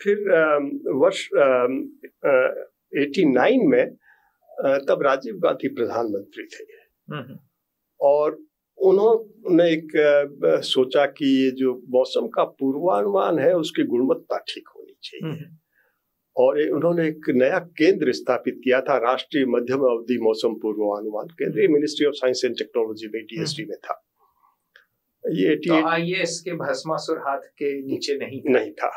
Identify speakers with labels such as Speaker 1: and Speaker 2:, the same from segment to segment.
Speaker 1: फिर वर्ष 89 में तब राजीव गांधी प्रधानमंत्री थे और उन्होंने एक सोचा कि ये जो मौसम का पूर्वानुमान है उसकी गुणवत्ता ठीक होनी चाहिए और उन्होंने एक नया केंद्र स्थापित किया था, राष्ट्रीय मध्यम अवधि मौसम पूर्वानुमान केंद्र, ministry of science and technology में, DST में था। ये
Speaker 2: तो IAS के भस्मासुर हाथ के नीचे नहीं
Speaker 1: था।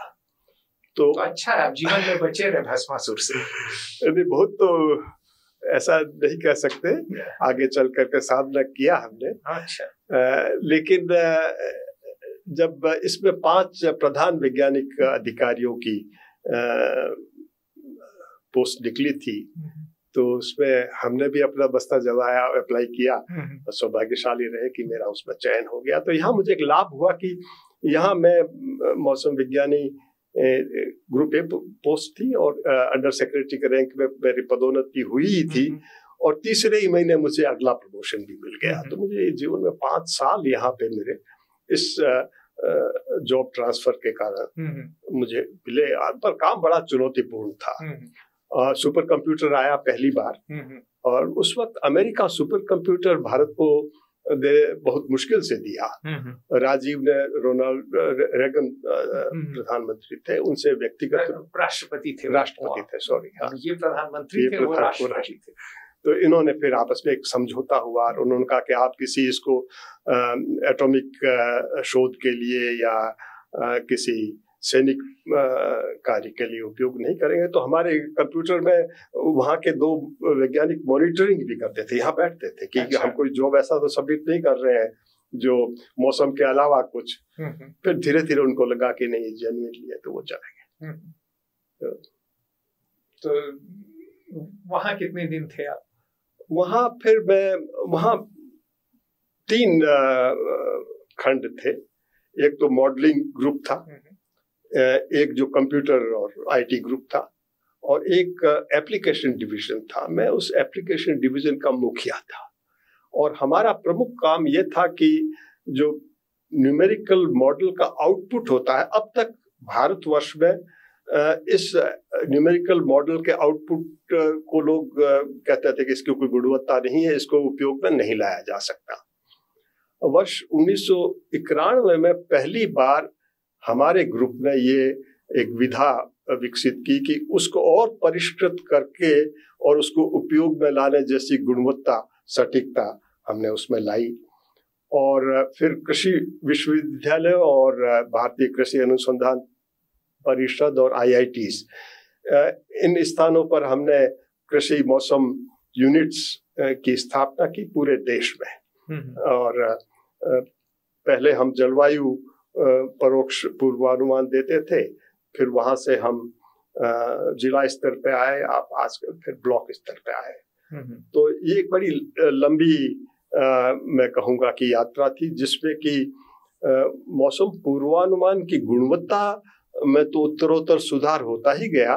Speaker 1: तो
Speaker 2: अच्छा, आप जीवन में बचे रहे भस्मासुर से।
Speaker 1: अभी बहुत तो ऐसा नहीं कह सकते, आगे चल करके सामना किया हमने।
Speaker 2: अच्छा।
Speaker 1: लेकिन जब इसमें 5 प्रधान वैज्ञानिक अधिकारियों की पोस्ट निकली थी तो उसमें हमने भी अपना बस्ता जमाया, अप्लाई किया, सौभाग्यशाली रहे कि मेरा उसमें चयन हो गया। तो यहाँ मुझे एक लाभ हुआ कि यहाँ मैं मौसम विज्ञानी ग्रुप ए पोस्ट थी और अंडर सेक्रेटरी के रैंक में मेरी पदोन्नति हुई थी और तीसरे ही महीने मुझे अगला प्रमोशन भी मिल गया। तो मुझे जीवन में 5 साल यहाँ पे मेरे इस जॉब ट्रांसफर के कारण मुझे मिले, पर काम बड़ा चुनौतीपूर्ण था। सुपर कंप्यूटर आया पहली बार और उस वक्त अमेरिका सुपर कंप्यूटर भारत को बहुत मुश्किल से दिया। राजीव ने, रोनाल्ड रेगन प्रधानमंत्री थे, उनसे व्यक्तिगत
Speaker 2: राष्ट्रपति थे,
Speaker 1: सॉरी,
Speaker 2: ये प्रधानमंत्री थे, वो राष्ट्रपति थे।
Speaker 1: तो इन्होंने फिर आपस में एक समझौता हुआ और उन्होंने कहा कि आप किसी इसको एटॉमिक शोध के लिए या किसी सैनिक कार्य के लिए उपयोग नहीं करेंगे। तो हमारे कंप्यूटर में वहाँ के 2 वैज्ञानिक मॉनिटरिंग भी करते थे, यहाँ बैठते थे कि हम कोई जॉब ऐसा तो सबमिट नहीं कर रहे हैं जो मौसम के अलावा कुछ। फिर धीरे धीरे उनको लगा कि नहीं जेन्युइनली है, तो वो चले गए।
Speaker 2: तो वहाँ कितने दिन थे आप?
Speaker 1: वहाँ फिर मैं वहाँ 3 खंड थे। एक तो मॉडलिंग ग्रुप था, एक जो कंप्यूटर और IT ग्रुप था और एक एप्लीकेशन डिवीजन था। मैं उस एप्लीकेशन डिवीजन का मुखिया था और हमारा प्रमुख काम यह था कि जो न्यूमेरिकल मॉडल का आउटपुट होता है, अब तक भारतवर्ष में इस न्यूमेरिकल मॉडल के आउटपुट को लोग कहते थे कि इसकी कोई गुणवत्ता नहीं है, इसको उपयोग में नहीं लाया जा सकता। वर्ष 1991 में पहली बार हमारे ग्रुप ने ये एक विधा विकसित की कि उसको और परिष्कृत करके और उसको उपयोग में लाने जैसी गुणवत्ता, सटीकता हमने उसमें लाई। और फिर कृषि विश्वविद्यालय और भारतीय कृषि अनुसंधान परिषद और IITs, इन स्थानों पर हमने कृषि मौसम यूनिट्स की स्थापना की पूरे देश में। और पहले हम जलवायु परोक्ष पूर्वानुमान देते थे, फिर वहां से हम जिला स्तर पे आए, आप आज फिर ब्लॉक स्तर पे आए। तो ये एक बड़ी लंबी मैं कहूँगा कि यात्रा थी जिसमें कि मौसम पूर्वानुमान की गुणवत्ता में तो उत्तरोत्तर सुधार होता ही गया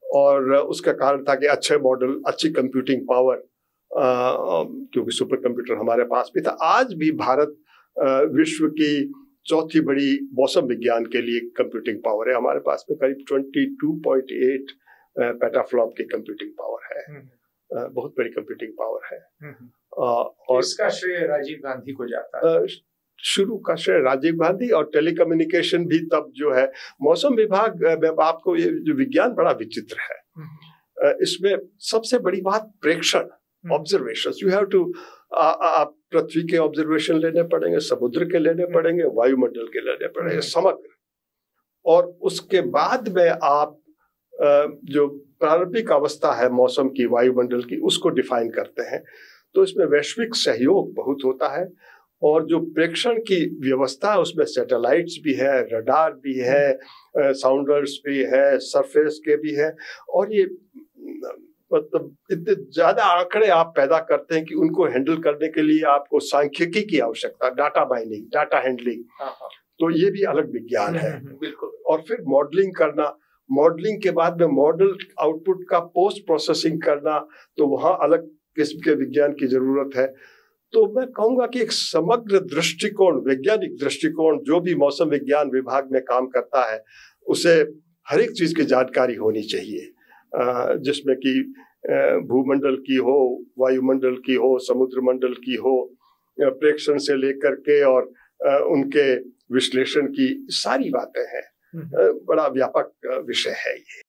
Speaker 1: और उसका कारण था कि अच्छे मॉडल, अच्छी कंप्यूटिंग पावर, क्योंकि सुपर कंप्यूटर हमारे पास भी था। आज भी भारत विश्व की 4थी बड़ी मौसम विज्ञान के लिए कंप्यूटिंग पावर है। हमारे पास में करीब 22.8 पेटाफ्लॉप की कंप्यूटिंग पावर है, बहुत बड़ी कंप्यूटिंग पावर है।
Speaker 2: और इसका श्रेय राजीव गांधी को जाता है।
Speaker 1: शुरू का श्रेय राजीव गांधी और टेलीकम्युनिकेशन भी तब जो है मौसम विभाग में, आपको ये जो विज्ञान बड़ा विचित्र है, इसमें सबसे बड़ी बात प्रेक्षण, ऑब्जर्वेशंस। यू हैव टू, आप पृथ्वी के ऑब्जर्वेशन लेने पड़ेंगे, समुद्र के लेने पड़ेंगे, वायुमंडल के लेने पड़ेंगे, समग्र। और उसके बाद में आप जो प्रारंभिक अवस्था है मौसम की, वायुमंडल की, उसको डिफाइन करते हैं। तो इसमें वैश्विक सहयोग बहुत होता है और जो प्रेक्षण की व्यवस्था है उसमें सैटेलाइट्स भी है, रडार भी है, साउंडर्स भी है, सरफेस के भी है। और ये मतलब इतने ज्यादा आंकड़े आप पैदा करते हैं कि उनको हैंडल करने के लिए आपको सांख्यिकी की आवश्यकता, डाटा माइनिंग, डाटा हैंडलिंग, तो ये भी अलग विज्ञान है।
Speaker 2: बिल्कुल।
Speaker 1: और फिर मॉडलिंग करना, मॉडलिंग के बाद में मॉडल आउटपुट का पोस्ट प्रोसेसिंग करना, तो वहाँ अलग किस्म के विज्ञान की जरूरत है। तो मैं कहूँगा कि एक समग्र दृष्टिकोण, वैज्ञानिक दृष्टिकोण जो भी मौसम विज्ञान विभाग में काम करता है, उसे हर एक चीज की जानकारी होनी चाहिए, जिसमें कि भूमंडल की हो, वायुमंडल की हो, समुद्र मंडल की हो, प्रेक्षण से लेकर के और उनके विश्लेषण की सारी बातें हैं। बड़ा व्यापक विषय है ये।